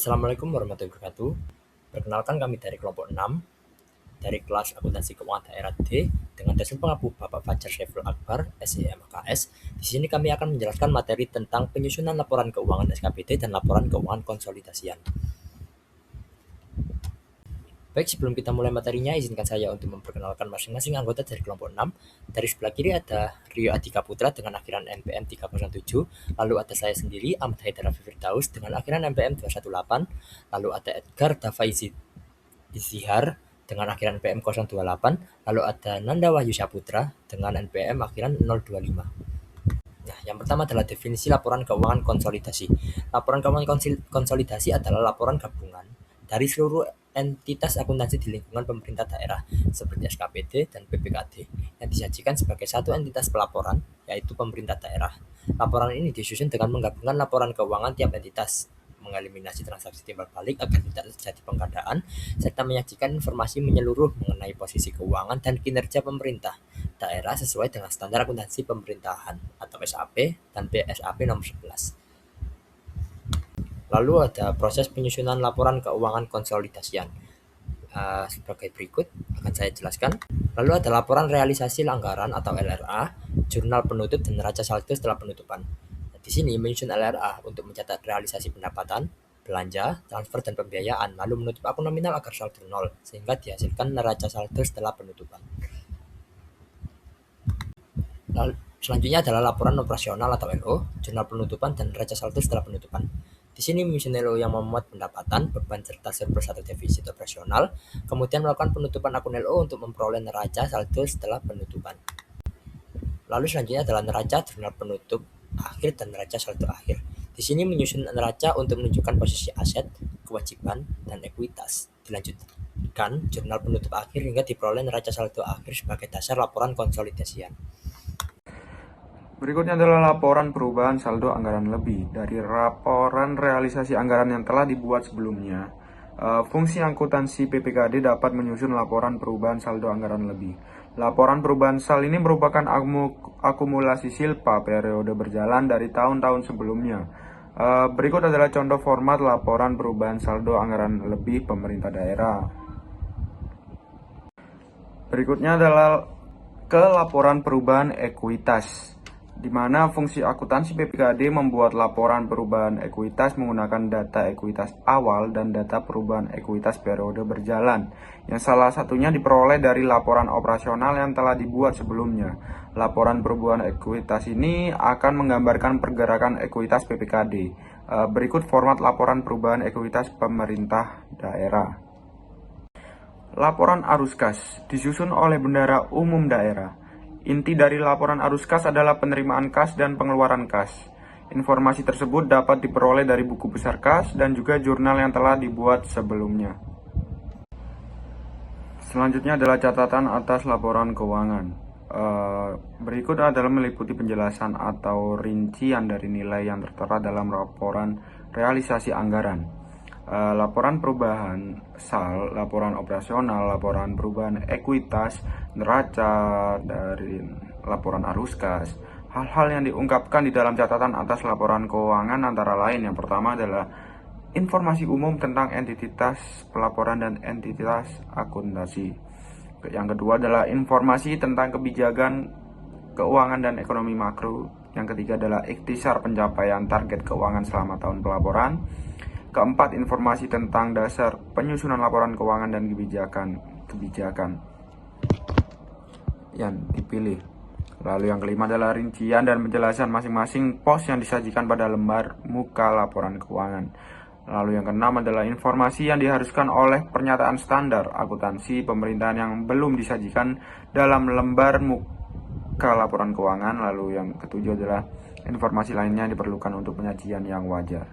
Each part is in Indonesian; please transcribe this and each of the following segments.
Assalamualaikum warahmatullahi wabarakatuh. Perkenalkan kami dari kelompok 6 dari kelas akuntansi keuangan daerah D dengan dosen pengapu Bapak Fajar Syaiful Akbar, SEMKS. Di sini kami akan menjelaskan materi tentang penyusunan laporan keuangan SKPD dan laporan keuangan konsolidasian. Baik, sebelum kita mulai materinya, izinkan saya untuk memperkenalkan masing-masing anggota dari kelompok 6. Dari sebelah kiri ada Rio Adhika Putra dengan akhiran NPM 307, lalu ada saya sendiri, Ahmad Haidar Firdaus dengan akhiran NPM 218, lalu ada Edgar Dafaizi Izihar dengan akhiran NPM 028, lalu ada Nanda Wahyu Saputra dengan NPM akhiran 025. Nah, yang pertama adalah definisi laporan keuangan konsolidasi. Laporan keuangan konsolidasi adalah laporan gabungan dari seluruh entitas akuntansi di lingkungan pemerintah daerah seperti SKPD dan PPKD yang disajikan sebagai satu entitas pelaporan, yaitu pemerintah daerah. Laporan ini disusun dengan menggabungkan laporan keuangan tiap entitas, mengeliminasi transaksi timbal balik agar tidak terjadi penggandaan, serta menyajikan informasi menyeluruh mengenai posisi keuangan dan kinerja pemerintah daerah sesuai dengan standar akuntansi pemerintahan atau SAP dan BSAP nomor 11. Lalu ada proses penyusunan laporan keuangan konsolidasian. Sebagai berikut akan saya jelaskan. Lalu ada laporan realisasi anggaran atau LRA, jurnal penutup dan neraca saldo setelah penutupan. Di sini menyusun LRA untuk mencatat realisasi pendapatan, belanja, transfer dan pembiayaan, lalu menutup akun nominal agar saldo nol sehingga dihasilkan neraca saldo setelah penutupan. Lalu, selanjutnya adalah laporan operasional atau LO, jurnal penutupan dan neraca saldo setelah penutupan. Di sini menyusun LO yang memuat pendapatan, beban serta surplus atau defisit operasional, kemudian melakukan penutupan akun LO untuk memperoleh neraca saldo setelah penutupan. Lalu selanjutnya adalah neraca, jurnal penutup akhir dan neraca saldo akhir. Di sini menyusun neraca untuk menunjukkan posisi aset, kewajiban, dan ekuitas. Dilanjutkan jurnal penutup akhir hingga diperoleh neraca saldo akhir sebagai dasar laporan konsolidasian. Berikutnya adalah laporan perubahan saldo anggaran lebih dari laporan realisasi anggaran yang telah dibuat sebelumnya. Fungsi akuntansi PPKD dapat menyusun laporan perubahan saldo anggaran lebih. Laporan perubahan sal ini merupakan akumulasi silpa periode berjalan dari tahun-tahun sebelumnya. Berikut adalah contoh format laporan perubahan saldo anggaran lebih pemerintah daerah. Berikutnya adalah laporan perubahan ekuitas, di mana fungsi akuntansi PPKD membuat laporan perubahan ekuitas menggunakan data ekuitas awal dan data perubahan ekuitas periode berjalan, yang salah satunya diperoleh dari laporan operasional yang telah dibuat sebelumnya. Laporan perubahan ekuitas ini akan menggambarkan pergerakan ekuitas PPKD. Berikut format laporan perubahan ekuitas pemerintah daerah. Laporan arus kas disusun oleh Bendahara Umum Daerah. Inti dari laporan arus kas adalah penerimaan kas dan pengeluaran kas. Informasi tersebut dapat diperoleh dari buku besar kas dan juga jurnal yang telah dibuat sebelumnya. Selanjutnya adalah catatan atas laporan keuangan. Berikut adalah meliputi penjelasan atau rincian dari nilai yang tertera dalam laporan realisasi anggaran. Laporan perubahan sal, laporan operasional, laporan perubahan ekuitas, neraca, dari laporan arus kas. Hal-hal yang diungkapkan di dalam catatan atas laporan keuangan antara lain, yang pertama adalah informasi umum tentang entitas pelaporan dan entitas akuntansi. Yang kedua adalah informasi tentang kebijakan keuangan dan ekonomi makro. Yang ketiga adalah ikhtisar pencapaian target keuangan selama tahun pelaporan. Keempat, informasi tentang dasar penyusunan laporan keuangan dan kebijakan yang dipilih. Lalu yang kelima adalah rincian dan penjelasan masing-masing pos yang disajikan pada lembar muka laporan keuangan. Lalu yang keenam adalah informasi yang diharuskan oleh pernyataan standar akuntansi pemerintahan yang belum disajikan dalam lembar muka laporan keuangan. Lalu yang ketujuh adalah informasi lainnya yang diperlukan untuk penyajian yang wajar.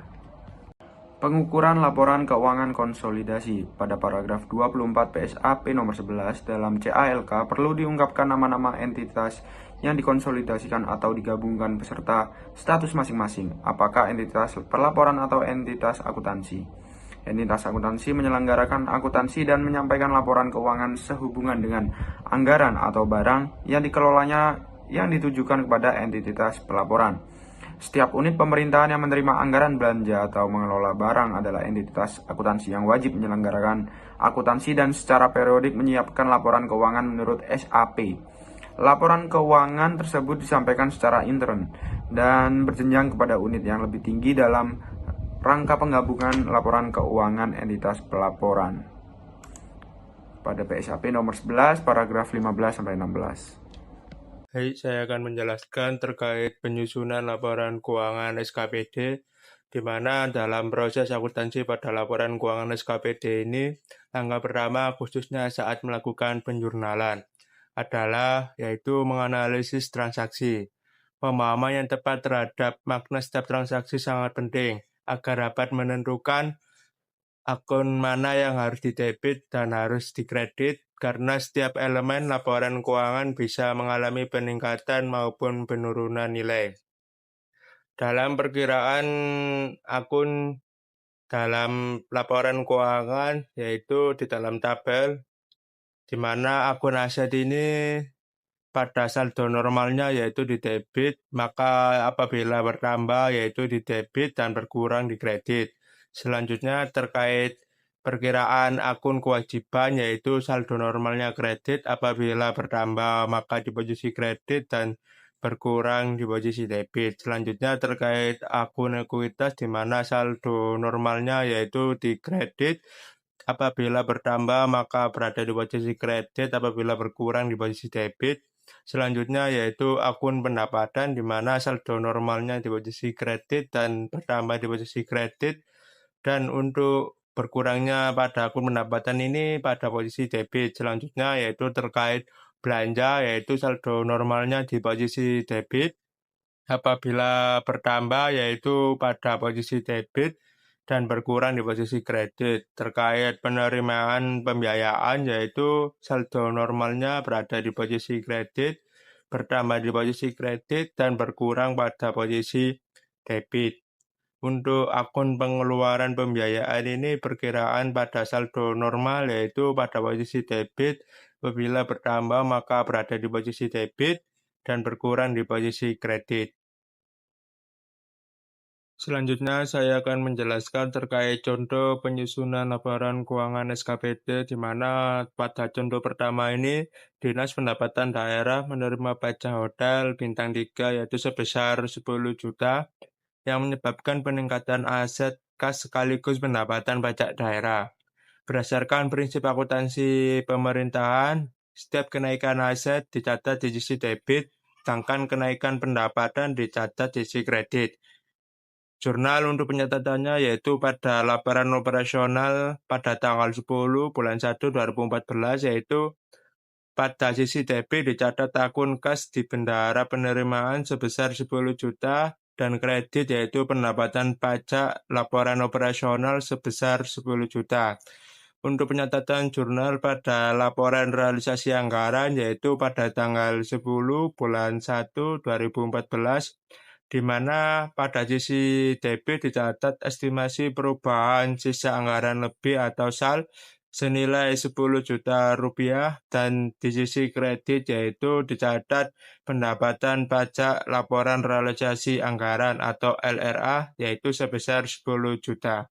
Pengukuran laporan keuangan konsolidasi. Pada paragraf 24 PSAP nomor 11 dalam CALK perlu diungkapkan nama-nama entitas yang dikonsolidasikan atau digabungkan beserta status masing-masing, apakah entitas pelaporan atau entitas akuntansi. Entitas akuntansi menyelenggarakan akuntansi dan menyampaikan laporan keuangan sehubungan dengan anggaran atau barang yang dikelolanya yang ditujukan kepada entitas pelaporan. Setiap unit pemerintahan yang menerima anggaran belanja atau mengelola barang adalah entitas akuntansi yang wajib menyelenggarakan akuntansi dan secara periodik menyiapkan laporan keuangan menurut SAP. Laporan keuangan tersebut disampaikan secara intern dan berjenjang kepada unit yang lebih tinggi dalam rangka penggabungan laporan keuangan entitas pelaporan. Pada PSAP nomor 11, paragraf 15-16. Baik, saya akan menjelaskan terkait penyusunan laporan keuangan SKPD, di mana dalam proses akuntansi pada laporan keuangan SKPD ini, langkah pertama khususnya saat melakukan penjurnalan adalah yaitu menganalisis transaksi. Pemahaman yang tepat terhadap makna setiap transaksi sangat penting agar dapat menentukan akun mana yang harus didebit dan harus dikredit, karena setiap elemen laporan keuangan bisa mengalami peningkatan maupun penurunan nilai. Dalam perkiraan akun dalam laporan keuangan, yaitu di dalam tabel, di mana akun aset ini pada saldo normalnya yaitu di debit, maka apabila bertambah yaitu di debit dan berkurang di kredit. Selanjutnya terkait perkiraan akun kewajiban yaitu saldo normalnya kredit, apabila bertambah maka di posisi kredit dan berkurang di posisi debit. Selanjutnya terkait akun ekuitas di mana saldo normalnya yaitu di kredit, apabila bertambah maka berada di posisi kredit, apabila berkurang di posisi debit. Selanjutnya yaitu akun pendapatan di mana saldo normalnya di posisi kredit dan bertambah di posisi kredit, dan untuk berkurangnya pada akun pendapatan ini pada posisi debit. Selanjutnya yaitu terkait belanja yaitu saldo normalnya di posisi debit, apabila bertambah yaitu pada posisi debit dan berkurang di posisi kredit. Terkait penerimaan pembiayaan yaitu saldo normalnya berada di posisi kredit, bertambah di posisi kredit dan berkurang pada posisi debit. Untuk akun pengeluaran pembiayaan ini perkiraan pada saldo normal yaitu pada posisi debit, apabila bertambah maka berada di posisi debit dan berkurang di posisi kredit. Selanjutnya saya akan menjelaskan terkait contoh penyusunan laporan keuangan SKPD, di mana pada contoh pertama ini Dinas Pendapatan Daerah menerima pajak hotel bintang 3 yaitu sebesar 10 juta yang menyebabkan peningkatan aset kas sekaligus pendapatan pajak daerah. Berdasarkan prinsip akuntansi pemerintahan, setiap kenaikan aset dicatat di sisi debit, sedangkan kenaikan pendapatan dicatat di sisi kredit. Jurnal untuk penyatatannya yaitu pada laporan operasional pada tanggal 10 bulan 1 2014, yaitu pada sisi debit dicatat akun kas di bendahara penerimaan sebesar 10 juta dan kredit yaitu pendapatan pajak laporan operasional sebesar 10 juta. Untuk penyatatan jurnal pada laporan realisasi anggaran yaitu pada tanggal 10 bulan 1 2014, di mana pada sisi debit dicatat estimasi perubahan sisa anggaran lebih atau SAL senilai 10 juta rupiah, dan di sisi kredit yaitu dicatat pendapatan pajak laporan realisasi anggaran atau LRA yaitu sebesar 10 juta.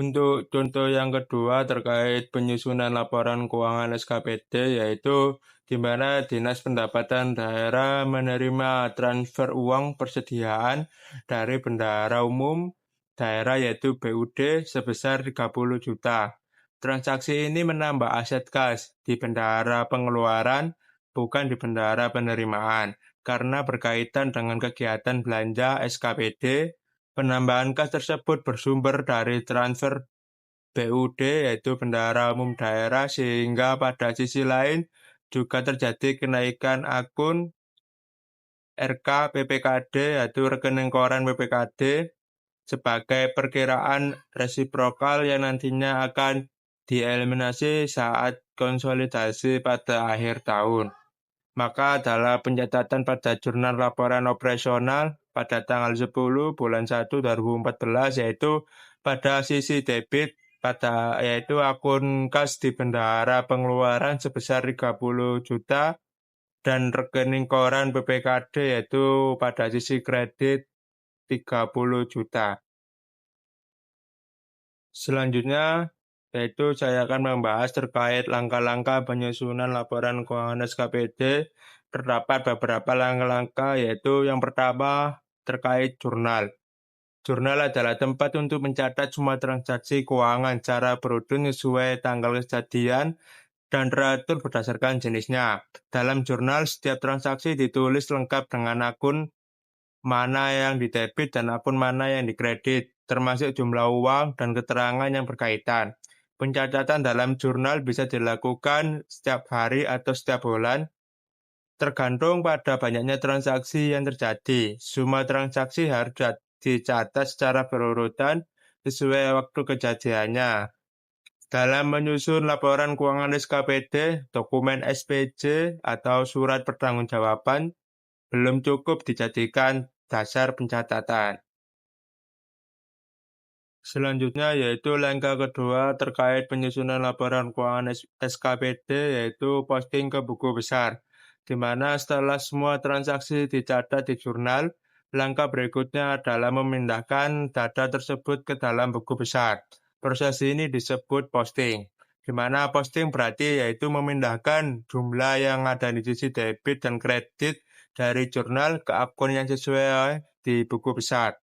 Untuk contoh yang kedua terkait penyusunan laporan keuangan SKPD, yaitu di mana Dinas Pendapatan Daerah menerima transfer uang persediaan dari Bendahara Umum Daerah yaitu BUD sebesar 30 juta. Transaksi ini menambah aset kas di Bendahara Pengeluaran, bukan di Bendahara Penerimaan, karena berkaitan dengan kegiatan belanja SKPD. Penambahan kas tersebut bersumber dari transfer BUD yaitu Bendahara Umum Daerah, sehingga pada sisi lain juga terjadi kenaikan akun RK PPKD yaitu rekening koran PPKD sebagai perkiraan resiprokal yang nantinya akan dieliminasi saat konsolidasi pada akhir tahun. Maka dalam pencatatan pada jurnal laporan operasional pada tanggal 10 bulan 1 2014 yaitu pada sisi debit yaitu akun kas di Bendahara Pengeluaran sebesar 30 juta dan rekening koran BPKD yaitu pada sisi kredit 30 juta. Selanjutnya, yaitu saya akan membahas terkait langkah-langkah penyusunan laporan keuangan SKPD. Terdapat beberapa langkah-langkah, yaitu yang pertama terkait jurnal. Jurnal adalah tempat untuk mencatat semua transaksi keuangan secara berurut sesuai tanggal kejadian dan teratur berdasarkan jenisnya. Dalam jurnal, setiap transaksi ditulis lengkap dengan akun mana yang didebit dan akun mana yang dikredit, termasuk jumlah uang dan keterangan yang berkaitan. Pencatatan dalam jurnal bisa dilakukan setiap hari atau setiap bulan, tergantung pada banyaknya transaksi yang terjadi. Semua transaksi harus dicatat secara berurutan sesuai waktu kejadiannya. Dalam menyusun laporan keuangan SKPD, dokumen SPJ atau surat pertanggungjawaban belum cukup dijadikan dasar pencatatan. Selanjutnya yaitu langkah kedua terkait penyusunan laporan keuangan SKPD, yaitu posting ke buku besar, di mana setelah semua transaksi dicatat di jurnal, langkah berikutnya adalah memindahkan data tersebut ke dalam buku besar. Proses ini disebut posting, di mana posting berarti yaitu memindahkan jumlah yang ada di sisi debit dan kredit dari jurnal ke akun yang sesuai di buku besar.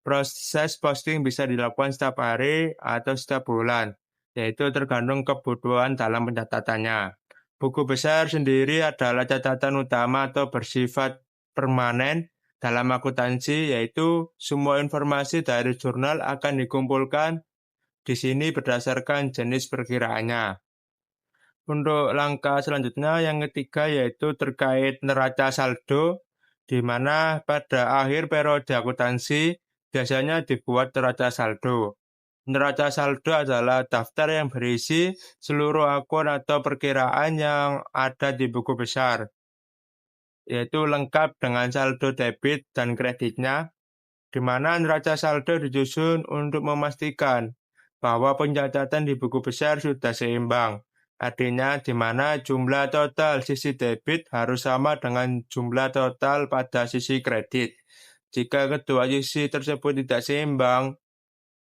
Proses posting bisa dilakukan setiap hari atau setiap bulan, yaitu tergantung kebutuhan dalam pencatatannya. Buku besar sendiri adalah catatan utama atau bersifat permanen dalam akuntansi, yaitu semua informasi dari jurnal akan dikumpulkan di sini berdasarkan jenis perkiraannya. Untuk langkah selanjutnya yang ketiga yaitu terkait neraca saldo, di mana pada akhir periode akuntansi biasanya dibuat neraca saldo. Neraca saldo adalah daftar yang berisi seluruh akun atau perkiraan yang ada di buku besar, yaitu lengkap dengan saldo debit dan kreditnya, di mana neraca saldo disusun untuk memastikan bahwa pencatatan di buku besar sudah seimbang. Artinya di mana jumlah total sisi debit harus sama dengan jumlah total pada sisi kredit. Jika kedua sisi tersebut tidak seimbang,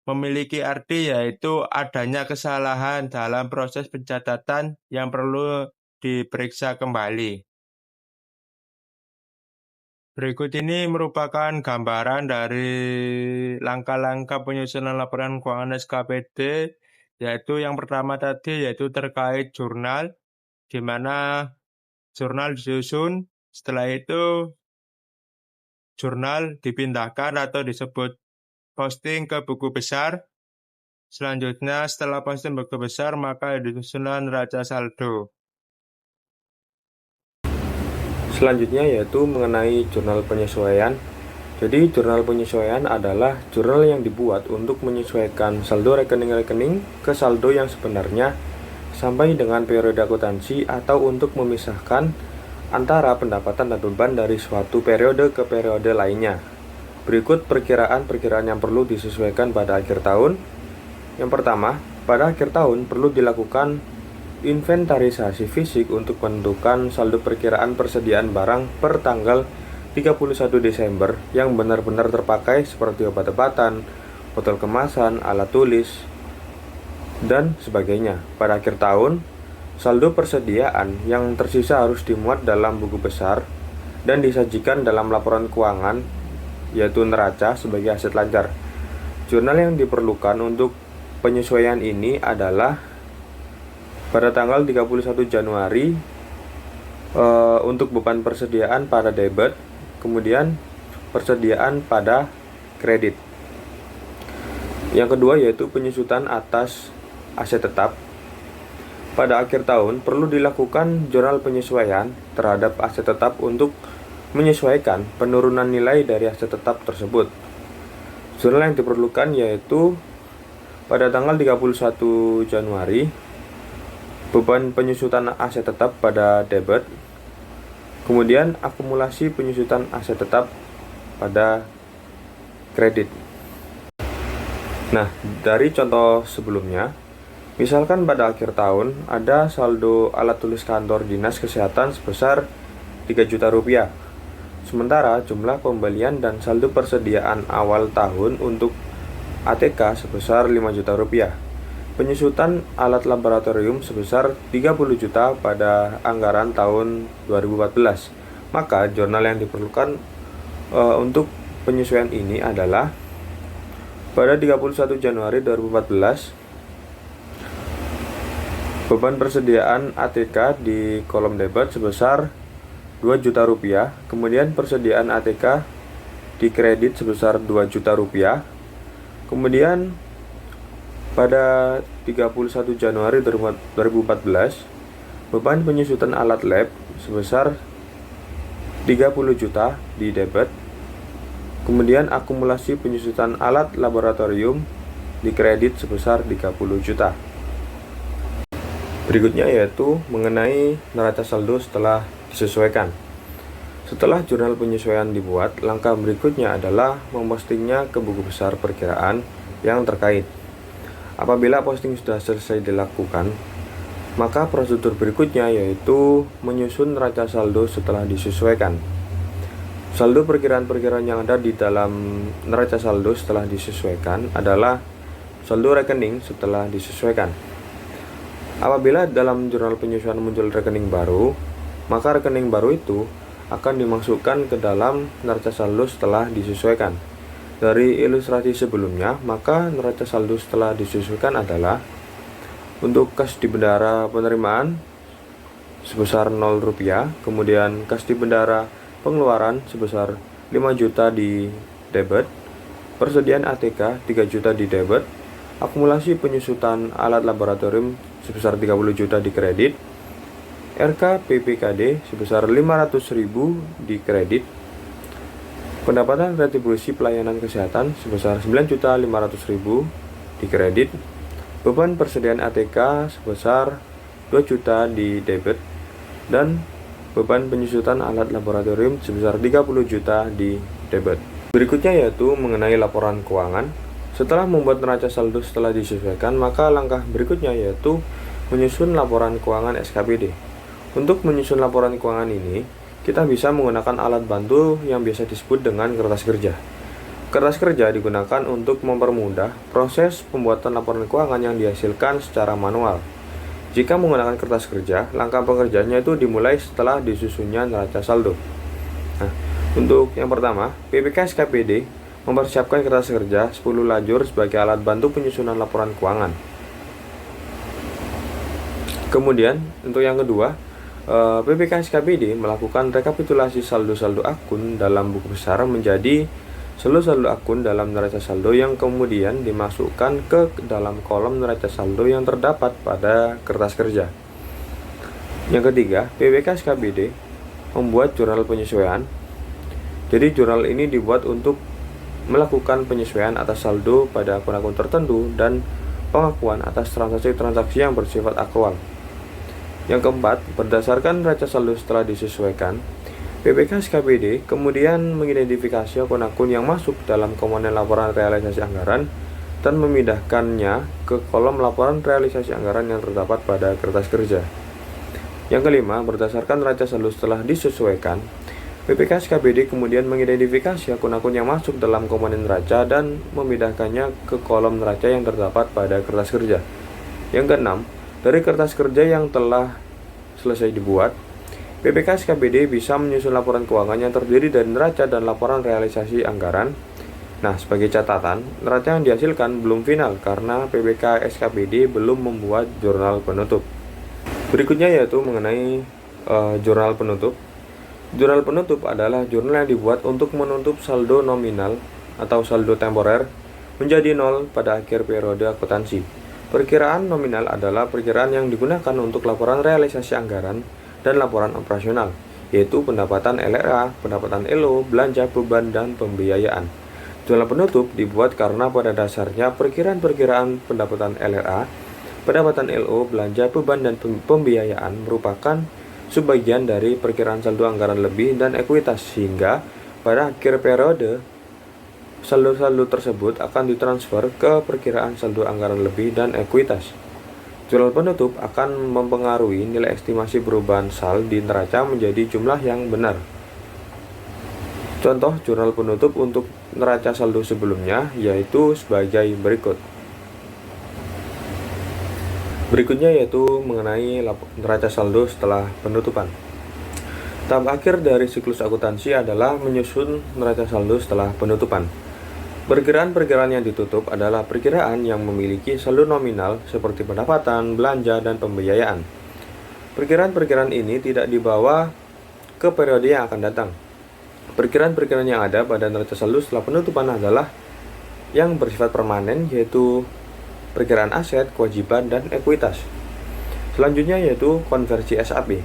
memiliki arti yaitu adanya kesalahan dalam proses pencatatan yang perlu diperiksa kembali. Berikut ini merupakan gambaran dari langkah-langkah penyusunan laporan keuangan SKPD, yaitu yang pertama tadi yaitu terkait jurnal, di mana jurnal disusun, setelah itu jurnal dipindahkan atau disebut posting ke buku besar. Selanjutnya setelah posting buku besar maka disusun neraca saldo. Selanjutnya yaitu mengenai jurnal penyesuaian. Jadi jurnal penyesuaian adalah jurnal yang dibuat untuk menyesuaikan saldo rekening-rekening ke saldo yang sebenarnya sampai dengan periode akuntansi atau untuk memisahkan antara pendapatan dan beban dari suatu periode ke periode lainnya. Berikut perkiraan-perkiraan yang perlu disesuaikan pada akhir tahun. Yang pertama, pada akhir tahun perlu dilakukan inventarisasi fisik untuk menentukan saldo perkiraan persediaan barang per tanggal 31 Desember yang benar-benar terpakai seperti obat-obatan, botol kemasan, alat tulis, dan sebagainya. Pada akhir tahun, saldo persediaan yang tersisa harus dimuat dalam buku besar dan disajikan dalam laporan keuangan, yaitu neraca sebagai aset lancar. Jurnal yang diperlukan untuk penyesuaian ini adalah pada tanggal 31 Januari untuk beban persediaan pada debit, kemudian persediaan pada kredit. Yang kedua yaitu penyusutan atas aset tetap. Pada akhir tahun perlu dilakukan jurnal penyesuaian terhadap aset tetap untuk menyesuaikan penurunan nilai dari aset tetap tersebut. Jurnal yang diperlukan yaitu pada tanggal 31 Januari beban penyusutan aset tetap pada debit, kemudian akumulasi penyusutan aset tetap pada kredit. Nah, dari contoh sebelumnya, misalkan pada akhir tahun ada saldo alat tulis kantor dinas kesehatan sebesar 3 juta rupiah. Sementara jumlah pembelian dan saldo persediaan awal tahun untuk ATK sebesar 5 juta rupiah. Penyusutan alat laboratorium sebesar 30 juta pada anggaran tahun 2014. Maka jurnal yang diperlukan untuk penyesuaian ini adalah pada 31 Januari 2014 beban persediaan ATK di kolom debit sebesar 2 juta rupiah, kemudian persediaan ATK di kredit sebesar 2 juta rupiah, kemudian pada 31 Januari 2014 beban penyusutan alat lab sebesar 30 juta di debit, kemudian akumulasi penyusutan alat laboratorium di kredit sebesar 30 juta. Berikutnya yaitu mengenai neraca saldo setelah disesuaikan. Setelah jurnal penyesuaian dibuat, langkah berikutnya adalah mempostingnya ke buku besar perkiraan yang terkait. Apabila posting sudah selesai dilakukan, maka prosedur berikutnya yaitu menyusun neraca saldo setelah disesuaikan. Saldo perkiraan-perkiraan yang ada di dalam neraca saldo setelah disesuaikan adalah saldo rekening setelah disesuaikan. Apabila dalam jurnal penyesuaian muncul rekening baru, maka rekening baru itu akan dimasukkan ke dalam neraca saldo setelah disesuaikan. Dari ilustrasi sebelumnya, maka neraca saldo setelah disesuaikan adalah untuk kas di bendara penerimaan sebesar 0 rupiah, kemudian kas di bendara pengeluaran sebesar 5 juta di debit, persediaan ATK 3 juta di debit, akumulasi penyusutan alat laboratorium sebesar 30 juta di kredit, RK PPKD sebesar 500.000 di kredit, pendapatan retribusi pelayanan kesehatan sebesar 9.500.000 di kredit, beban persediaan ATK sebesar 2 juta di debit, dan beban penyusutan alat laboratorium sebesar 30 juta di debit. Berikutnya yaitu mengenai laporan keuangan. Setelah membuat neraca saldo setelah disesuaikan, maka langkah berikutnya yaitu menyusun laporan keuangan SKPD. Untuk menyusun laporan keuangan ini, kita bisa menggunakan alat bantu yang biasa disebut dengan kertas kerja. Kertas kerja digunakan untuk mempermudah proses pembuatan laporan keuangan yang dihasilkan secara manual. Jika menggunakan kertas kerja, langkah pengerjaannya itu dimulai setelah disusunnya neraca saldo. Nah, untuk yang pertama, PPK SKPD mempersiapkan kertas kerja 10 lajur sebagai alat bantu penyusunan laporan keuangan. Kemudian, untuk yang kedua, PPK SKPD melakukan rekapitulasi saldo-saldo akun dalam buku besar menjadi seluruh saldo akun dalam neraca saldo yang kemudian dimasukkan ke dalam kolom neraca saldo yang terdapat pada kertas kerja. Yang ketiga, PPK SKPD membuat jurnal penyesuaian. Jadi jurnal ini dibuat untuk melakukan penyesuaian atas saldo pada akun-akun tertentu dan pengakuan atas transaksi-transaksi yang bersifat akrual. Yang keempat, berdasarkan neraca saldo setelah disesuaikan, PPK SKPD kemudian mengidentifikasi akun-akun yang masuk dalam komponen laporan realisasi anggaran dan memindahkannya ke kolom laporan realisasi anggaran yang terdapat pada kertas kerja. Yang kelima, berdasarkan neraca saldo setelah disesuaikan, PPK SKPD kemudian mengidentifikasi akun-akun yang masuk dalam komponen neraca dan memindahkannya ke kolom neraca yang terdapat pada kertas kerja. Yang keenam, dari kertas kerja yang telah selesai dibuat, PPK SKPD bisa menyusun laporan keuangan yang terdiri dari neraca dan laporan realisasi anggaran. Nah, sebagai catatan, neraca yang dihasilkan belum final karena PPK SKPD belum membuat jurnal penutup. Berikutnya yaitu mengenai jurnal penutup. Jurnal penutup adalah jurnal yang dibuat untuk menutup saldo nominal atau saldo temporer menjadi nol pada akhir periode akuntansi. Perkiraan nominal adalah perkiraan yang digunakan untuk laporan realisasi anggaran dan laporan operasional, yaitu pendapatan LRA, pendapatan LO, belanja, beban, dan pembiayaan. Jurnal penutup dibuat karena pada dasarnya perkiraan-perkiraan pendapatan LRA, pendapatan LO, belanja, beban, dan pembiayaan merupakan sebagian dari perkiraan saldo anggaran lebih dan ekuitas, sehingga pada akhir periode saldo-saldo tersebut akan ditransfer ke perkiraan saldo anggaran lebih dan ekuitas. Jurnal penutup akan mempengaruhi nilai estimasi perubahan SAL di neraca menjadi jumlah yang benar. Contoh jurnal penutup untuk neraca saldo sebelumnya yaitu sebagai berikut. Berikutnya yaitu mengenai neraca saldo setelah penutupan. Tahap akhir dari siklus akuntansi adalah menyusun neraca saldo setelah penutupan. Perkiraan-perkiraan yang ditutup adalah perkiraan yang memiliki saldo nominal seperti pendapatan, belanja, dan pembiayaan. Perkiraan-perkiraan ini tidak dibawa ke periode yang akan datang. Perkiraan-perkiraan yang ada pada neraca saldo setelah penutupan adalah yang bersifat permanen, yaitu perkiraan aset, kewajiban, dan ekuitas. Selanjutnya yaitu konversi SAP.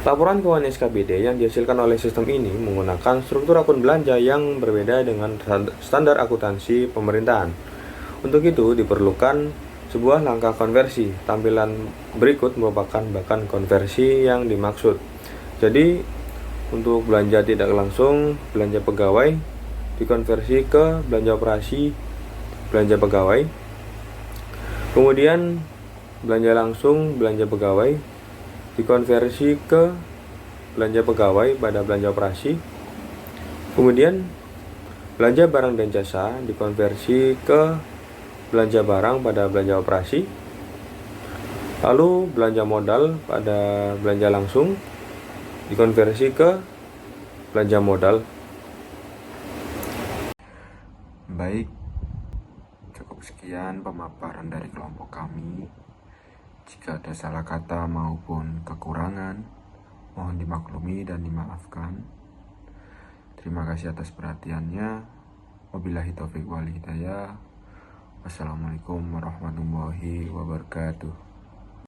Laporan keuangan SKPD yang dihasilkan oleh sistem ini menggunakan struktur akun belanja yang berbeda dengan standar akuntansi pemerintahan. Untuk itu diperlukan sebuah langkah konversi. Tampilan berikut merupakan bahkan konversi yang dimaksud. Jadi untuk belanja tidak langsung, belanja pegawai dikonversi ke belanja operasi belanja pegawai. Kemudian belanja langsung, belanja pegawai dikonversi ke belanja pegawai pada belanja operasi. Kemudian belanja barang dan jasa dikonversi ke belanja barang pada belanja operasi. Lalu belanja modal pada belanja langsung dikonversi ke belanja modal. Baik, cukup sekian pemaparan dari kelompok kami. Jika ada salah kata maupun kekurangan, mohon dimaklumi dan dimaafkan. Terima kasih atas perhatiannya. Wabillahi taufiq wal hidayah. Wassalamualaikum warahmatullahi wabarakatuh.